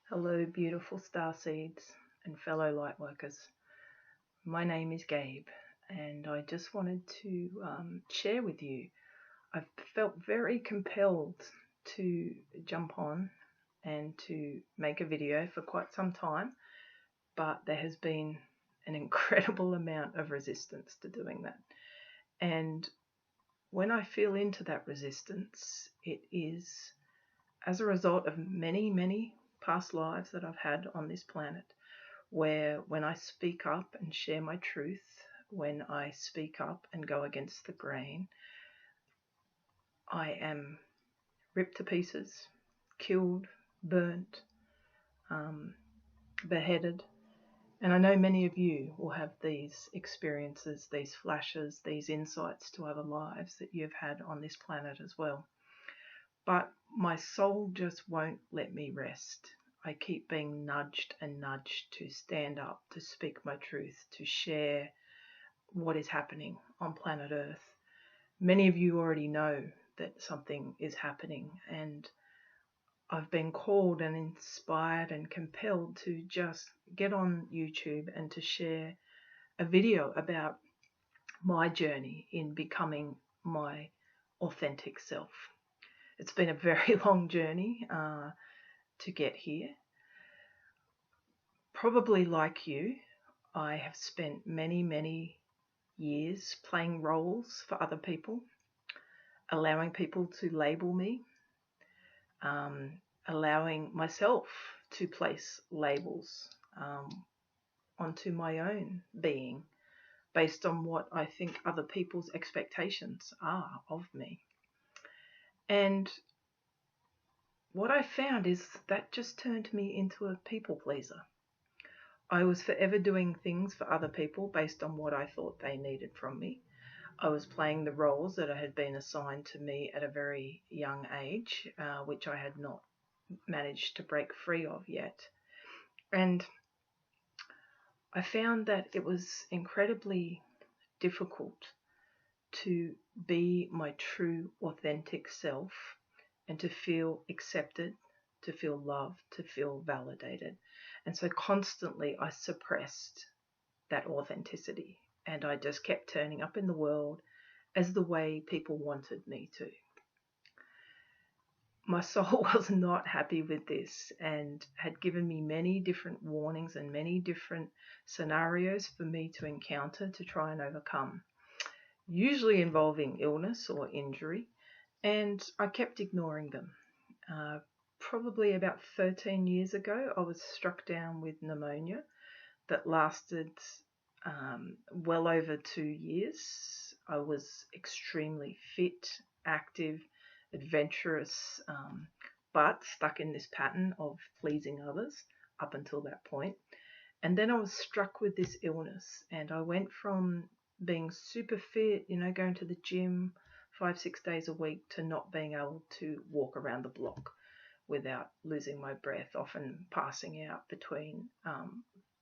Hello, beautiful star seeds and fellow lightworkers. My name is Gabe, and I just wanted to share with you. I've felt very compelled to jump on and to make a video for quite some time, but there has been an incredible amount of resistance to doing that. And when I feel into that resistance, it is as a result of many, many past lives that I've had on this planet, where when I speak up and share my truth, when I speak up and go against the grain, I am ripped to pieces, killed, burnt, beheaded. And I know many of you will have these experiences, these flashes, these insights to other lives that you've had on this planet as well. But my soul just won't let me rest. I keep being nudged and nudged to stand up, to speak my truth, to share what is happening on planet Earth. Many of you already know that something is happening, and I've been called and inspired and compelled to just get on YouTube and to share a video about my journey in becoming my authentic self. It's been a very long journey to get here. Probably like you, I have spent many, many years playing roles for other people, allowing people to label me, allowing myself to place labels onto my own being based on what I think other people's expectations are of me. And what I found is that just turned me into a people pleaser. I was forever doing things for other people based on what I thought they needed from me. I was playing the roles that had been assigned to me at a very young age, which I had not managed to break free of yet. And I found that it was incredibly difficult to be my true, authentic self and to feel accepted, to feel loved, to feel validated. And so constantly I suppressed that authenticity, and I just kept turning up in the world as the way people wanted me to. My soul was not happy with this and had given me many different warnings and many different scenarios for me to encounter to try and overcome, usually involving illness or injury, and I kept ignoring them. Probably about 13 years ago, I was struck down with pneumonia that lasted well over 2 years. I was extremely fit, active, adventurous, but stuck in this pattern of pleasing others up until that point. And then I was struck with this illness, and I went from being super fit, going to the gym 5-6 days a week, to not being able to walk around the block without losing my breath, often passing out between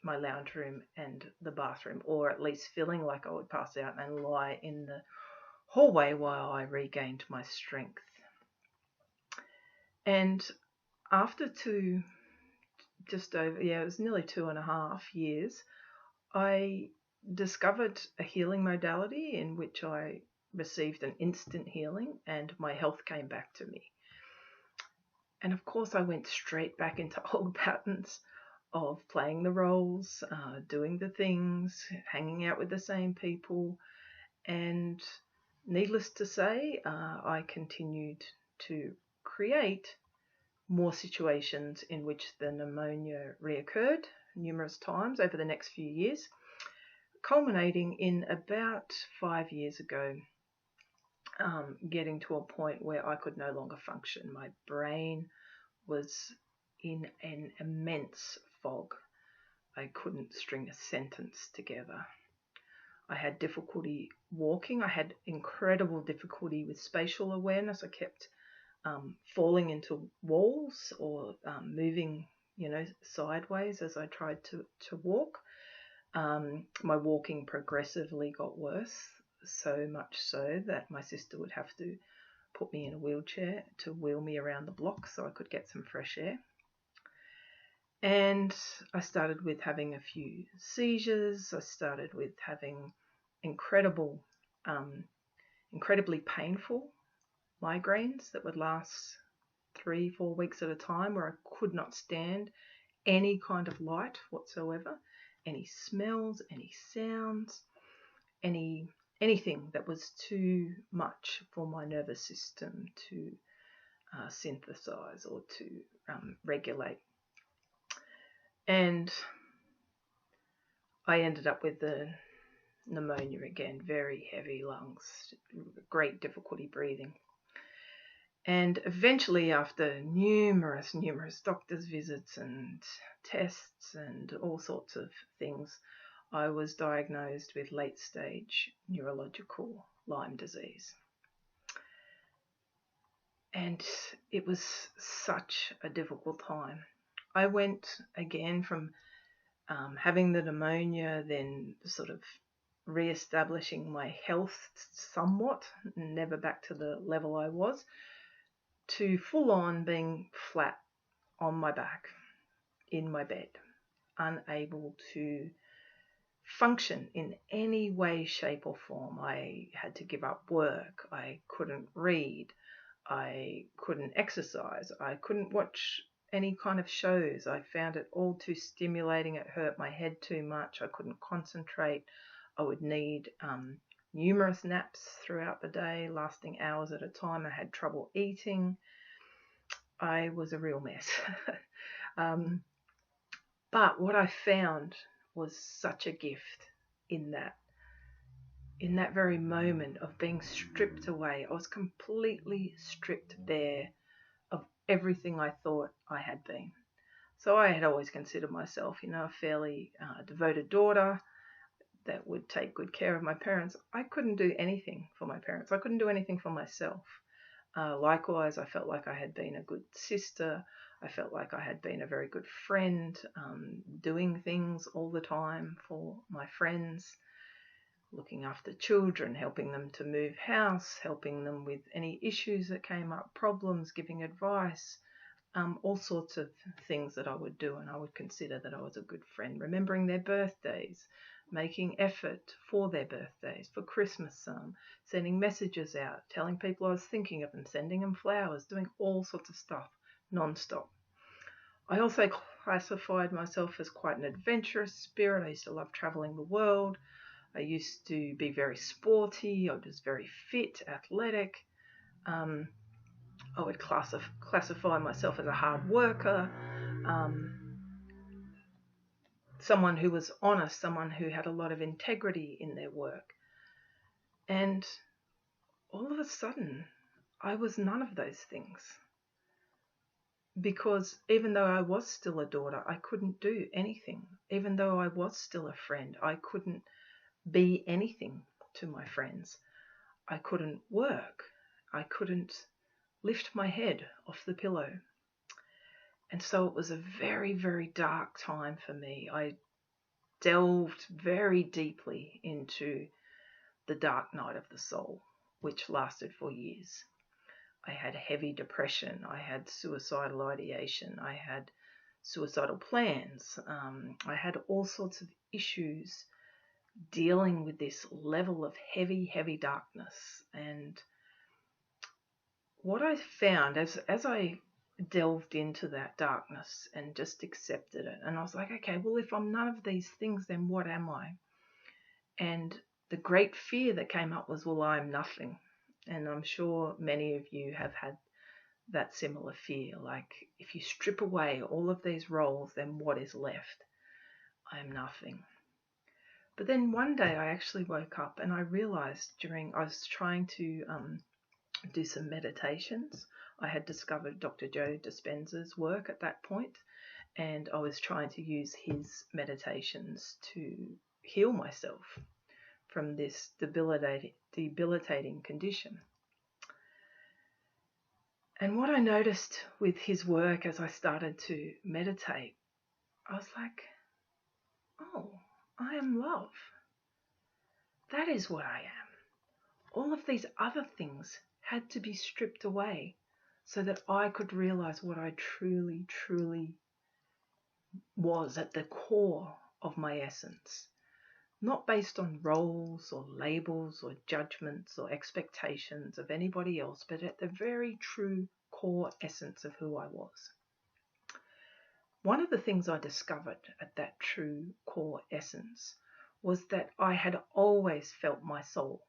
my lounge room and the bathroom, or at least feeling like I would pass out and lie in the hallway while I regained my strength. And after it was nearly 2.5 years, I discovered a healing modality in which I received an instant healing and my health came back to me. And of course I went straight back into old patterns of playing the roles, doing the things, hanging out with the same people, and needless to say, I continued to create more situations in which the pneumonia reoccurred numerous times over the next few years, culminating in about 5 years ago, getting to a point where I could no longer function. My brain was in an immense fog. I couldn't string a sentence together. I had difficulty walking. I had incredible difficulty with spatial awareness. I kept falling into walls or moving, sideways as I tried to walk. My walking progressively got worse, so much so that my sister would have to put me in a wheelchair to wheel me around the block so I could get some fresh air. And I started with having a few seizures. I started with having incredibly painful migraines that would last 3-4 weeks at a time, where I could not stand any kind of light whatsoever, any smells, any sounds, anything that was too much for my nervous system to synthesize or to regulate. And I ended up with the pneumonia again, very heavy lungs, great difficulty breathing. And eventually, after numerous doctor's visits and tests and all sorts of things, I was diagnosed with late-stage neurological Lyme disease. And it was such a difficult time. I went again from having the pneumonia, then sort of re-establishing my health somewhat, never back to the level I was, to full on being flat on my back in my bed, unable to function in any way, shape or form. I had to give up work. I couldn't read. I couldn't exercise. I couldn't watch any kind of shows. I found it all too stimulating. It hurt my head too much. I couldn't concentrate. I would need numerous naps throughout the day, lasting hours at a time. I had trouble eating. I was a real mess. But what I found was such a gift in that very moment of being stripped away. I was completely stripped bare of everything I thought I had been. So I had always considered myself, a fairly devoted daughter that would take good care of my parents. I couldn't do anything for my parents. I couldn't do anything for myself. Likewise, I felt like I had been a good sister. I felt like I had been a very good friend, doing things all the time for my friends, looking after children, helping them to move house, helping them with any issues that came up, problems, giving advice, all sorts of things that I would do, and I would consider that I was a good friend, remembering their birthdays, making effort for their birthdays, for Christmas, sending messages out, telling people I was thinking of them, sending them flowers, doing all sorts of stuff non-stop. I also classified myself as quite an adventurous spirit. I used to love traveling the world. I used to be very sporty. I was very fit, athletic. I would classify myself as a hard worker, someone who was honest, someone who had a lot of integrity in their work. And all of a sudden, I was none of those things. Because even though I was still a daughter, I couldn't do anything. Even though I was still a friend, I couldn't be anything to my friends. I couldn't work. I couldn't lift my head off the pillow. And so it was a very, very dark time for me. I delved very deeply into the dark night of the soul, which lasted for years. I had heavy depression. I had suicidal ideation. I had suicidal plans. I had all sorts of issues dealing with this level of heavy, heavy darkness. And what I found as I delved into that darkness and just accepted it, and I was like, okay, well, if I'm none of these things, then what am I? And the great fear that came up was, well, I'm nothing. And I'm sure many of you have had that similar fear. Like, if you strip away all of these roles, then what is left? I am nothing. But then one day I actually woke up and I realized I was trying to do some meditations. I had discovered Dr. Joe Dispenza's work at that point, and I was trying to use his meditations to heal myself from this debilitating condition. And what I noticed with his work as I started to meditate, I was like, oh, I am love. That is what I am. All of these other things had to be stripped away so that I could realize what I truly, truly was at the core of my essence, not based on roles or labels or judgments or expectations of anybody else, but at the very true core essence of who I was. One of the things I discovered at that true core essence was that I had always felt my soul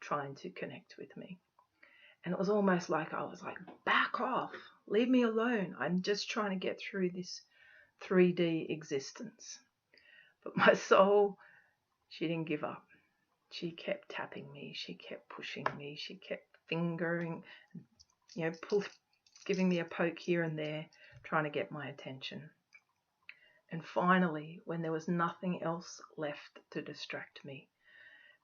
trying to connect with me. And it was almost like I was like, back off, leave me alone. I'm just trying to get through this 3D existence. But my soul, she didn't give up. She kept tapping me. She kept pushing me. She kept fingering, giving me a poke here and there, trying to get my attention. And finally, when there was nothing else left to distract me,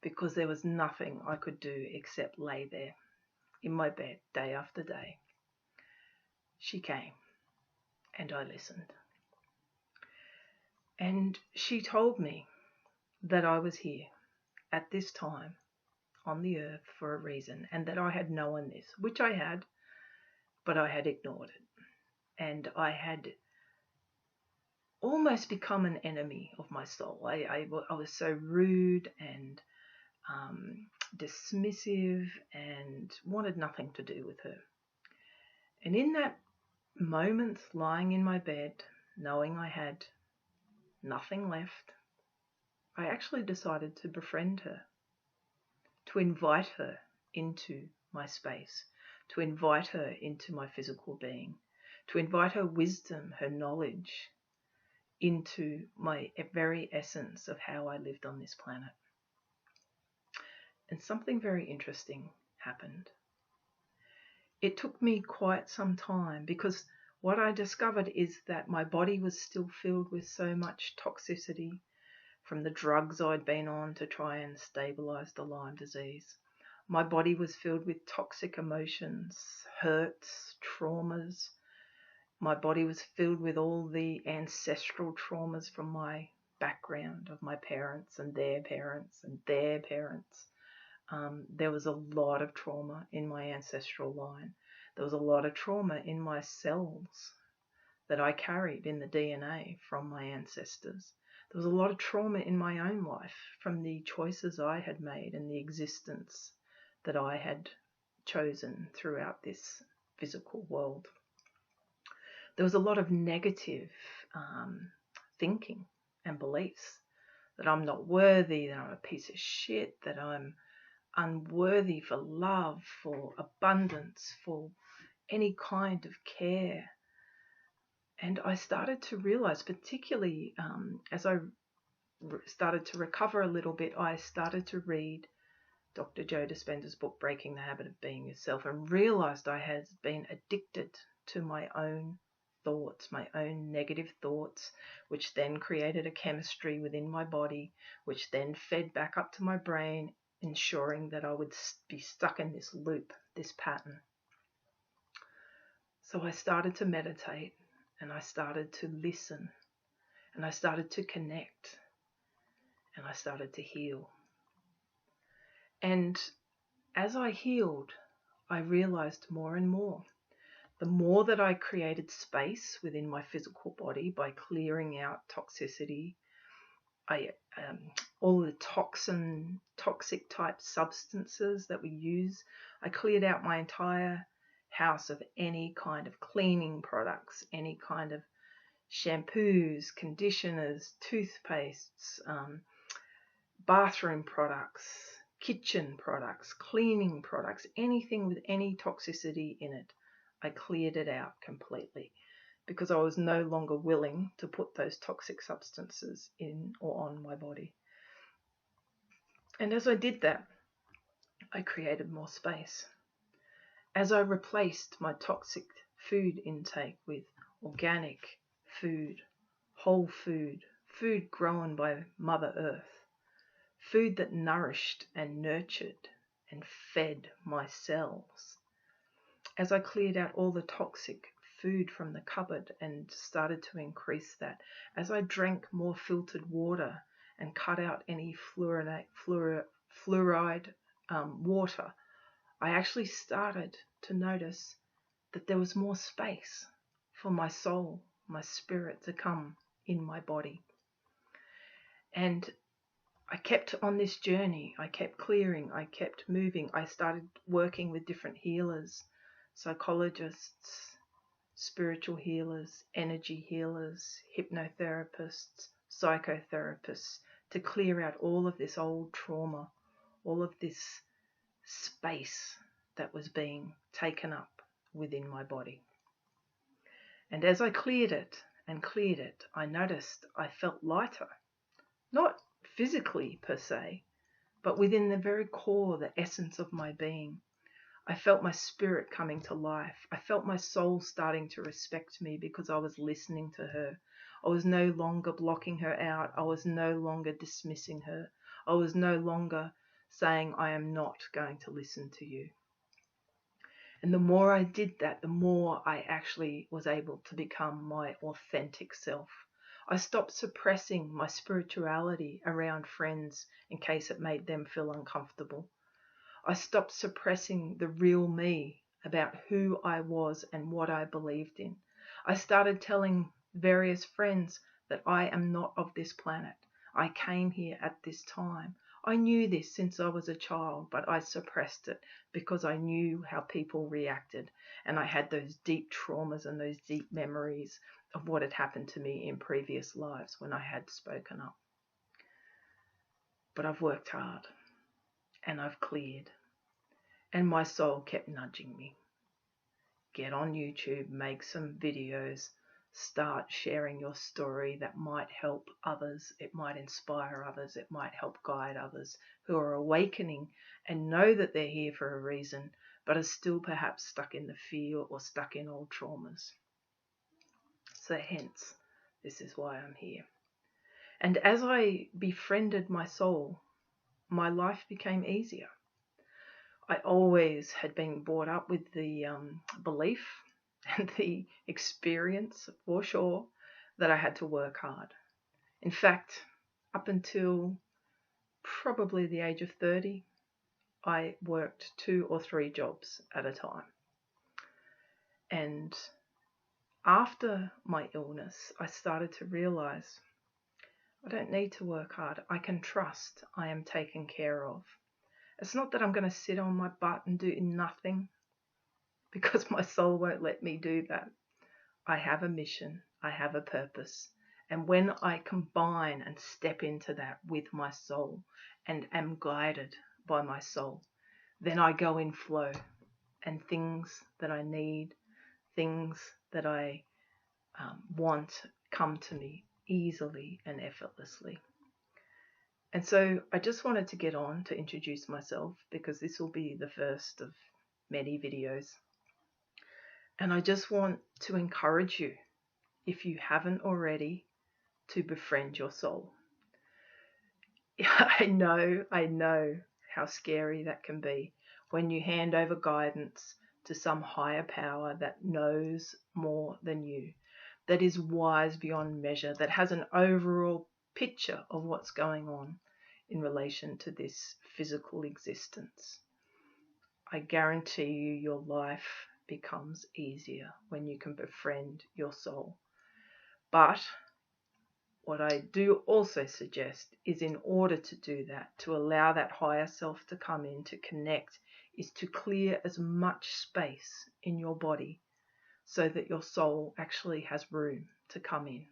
because there was nothing I could do except lay there in my bed day after day, she came and I listened. And she told me that I was here at this time on the earth for a reason, and that I had known this, which I had, but I had ignored it. And I had almost become an enemy of my soul. I was so rude and dismissive and wanted nothing to do with her. And in that moment, lying in my bed, knowing I had nothing left, I actually decided to befriend her, to invite her into my space, to invite her into my physical being, to invite her wisdom, her knowledge into my very essence of how I lived on this planet. And something very interesting happened. It took me quite some time, because what I discovered is that my body was still filled with so much toxicity from the drugs I'd been on to try and stabilize the Lyme disease. My body was filled with toxic emotions, hurts, traumas. My body was filled with all the ancestral traumas from my background of my parents and their parents and their parents. There was a lot of trauma in my ancestral line. There was a lot of trauma in my cells that I carried in the DNA from my ancestors. There was a lot of trauma in my own life from the choices I had made and the existence that I had chosen throughout this physical world. There was a lot of negative thinking and beliefs that I'm not worthy, that I'm a piece of shit, that I'm unworthy for love, for abundance, for any kind of care. And I started to realize, particularly as I started to recover a little bit, I started to read Dr. Joe Dispenza's book, Breaking the Habit of Being Yourself, and realized I had been addicted to my own thoughts, my own negative thoughts, which then created a chemistry within my body, which then fed back up to my brain, ensuring that I would be stuck in this loop, this pattern. So I started to meditate, and I started to listen, and I started to connect, and I started to heal. And as I healed, I realized more and more. The more that I created space within my physical body by clearing out toxicity, all the toxic type substances that we use, I cleared out my entire house of any kind of cleaning products, any kind of shampoos, conditioners, toothpastes, bathroom products, kitchen products, cleaning products, anything with any toxicity in it. I cleared it out completely because I was no longer willing to put those toxic substances in or on my body. And as I did that, I created more space. As I replaced my toxic food intake with organic food, whole food, food grown by Mother Earth, food that nourished and nurtured and fed my cells. As I cleared out all the toxic food from the cupboard and started to increase that, as I drank more filtered water and cut out any fluoride water, I actually started to notice that there was more space for my soul, my spirit to come in my body. And I kept on this journey. I kept clearing. I kept moving. I started working with different healers, psychologists, spiritual healers, energy healers, hypnotherapists, psychotherapists, to clear out all of this old trauma, all of this space that was being taken up within my body. And as I cleared it, I noticed I felt lighter. Not physically per se, but within the very core, the essence of my being. I felt my spirit coming to life. I felt my soul starting to respect me because I was listening to her. I was no longer blocking her out. I was no longer dismissing her. I was no longer saying, I am not going to listen to you. And the more I did that, the more I actually was able to become my authentic self. I stopped suppressing my spirituality around friends in case it made them feel uncomfortable. I stopped suppressing the real me about who I was and what I believed in. I started telling various friends that I am not of this planet. I came here at this time. I knew this since I was a child, but I suppressed it because I knew how people reacted, and I had those deep traumas and those deep memories of what had happened to me in previous lives when I had spoken up. But I've worked hard and I've cleared, and my soul kept nudging me. Get on YouTube, make some videos, start sharing your story that might help others, it might inspire others, it might help guide others who are awakening and know that they're here for a reason, but are still perhaps stuck in the fear or stuck in old traumas. So hence, this is why I'm here. And as I befriended my soul, my life became easier. I always had been brought up with the belief and the experience, for sure, that I had to work hard. In fact, up until probably the age of 30, I worked 2 or 3 jobs at a time. And after my illness, I started to realize I don't need to work hard. I can trust I am taken care of. It's not that I'm going to sit on my butt and do nothing, because my soul won't let me do that. I have a mission, I have a purpose, and when I combine and step into that with my soul and am guided by my soul, then I go in flow, and things that I need, things that I want come to me easily and effortlessly. And so I just wanted to get on to introduce myself, because this will be the first of many videos. And I just want to encourage you, if you haven't already, to befriend your soul. I know how scary that can be when you hand over guidance to some higher power that knows more than you, that is wise beyond measure, that has an overall picture of what's going on in relation to this physical existence. I guarantee you your life becomes easier when you can befriend your soul. But what I do also suggest is, in order to do that, to allow that higher self to come in, to connect, is to clear as much space in your body so that your soul actually has room to come in.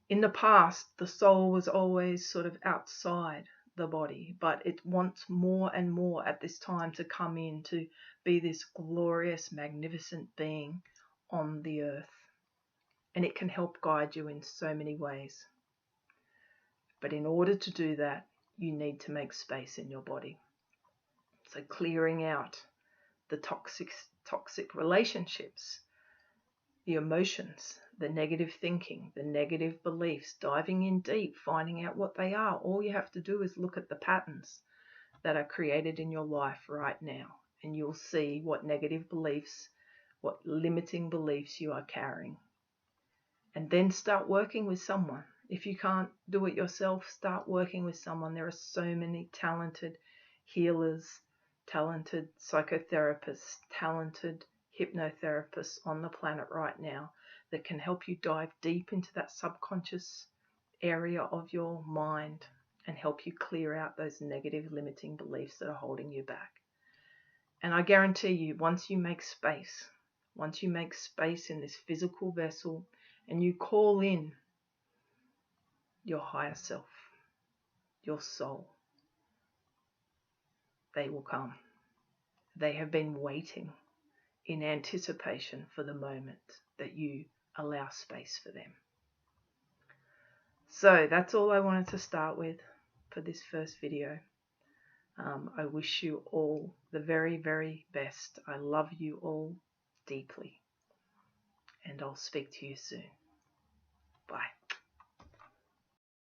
In the past, the soul was always sort of outside the body, but it wants more and more at this time to come in, to be this glorious, magnificent being on the earth. And it can help guide you in so many ways. But in order to do that, you need to make space in your body. So clearing out the toxic relationships, the emotions, the negative thinking, the negative beliefs, diving in deep, finding out what they are. All you have to do is look at the patterns that are created in your life right now, and you'll see what negative beliefs, what limiting beliefs you are carrying. And then start working with someone. If you can't do it yourself, start working with someone. There are so many talented healers, talented psychotherapists, talented hypnotherapists on the planet right now that can help you dive deep into that subconscious area of your mind and help you clear out those negative limiting beliefs that are holding you back. And I guarantee you, once you make space in this physical vessel and you call in your higher self, your soul, they will come. They have been waiting in anticipation for the moment that you allow space for them. So that's all I wanted to start with for this first video. I wish you all the very, very best. I love you all deeply. And I'll speak to you soon. Bye.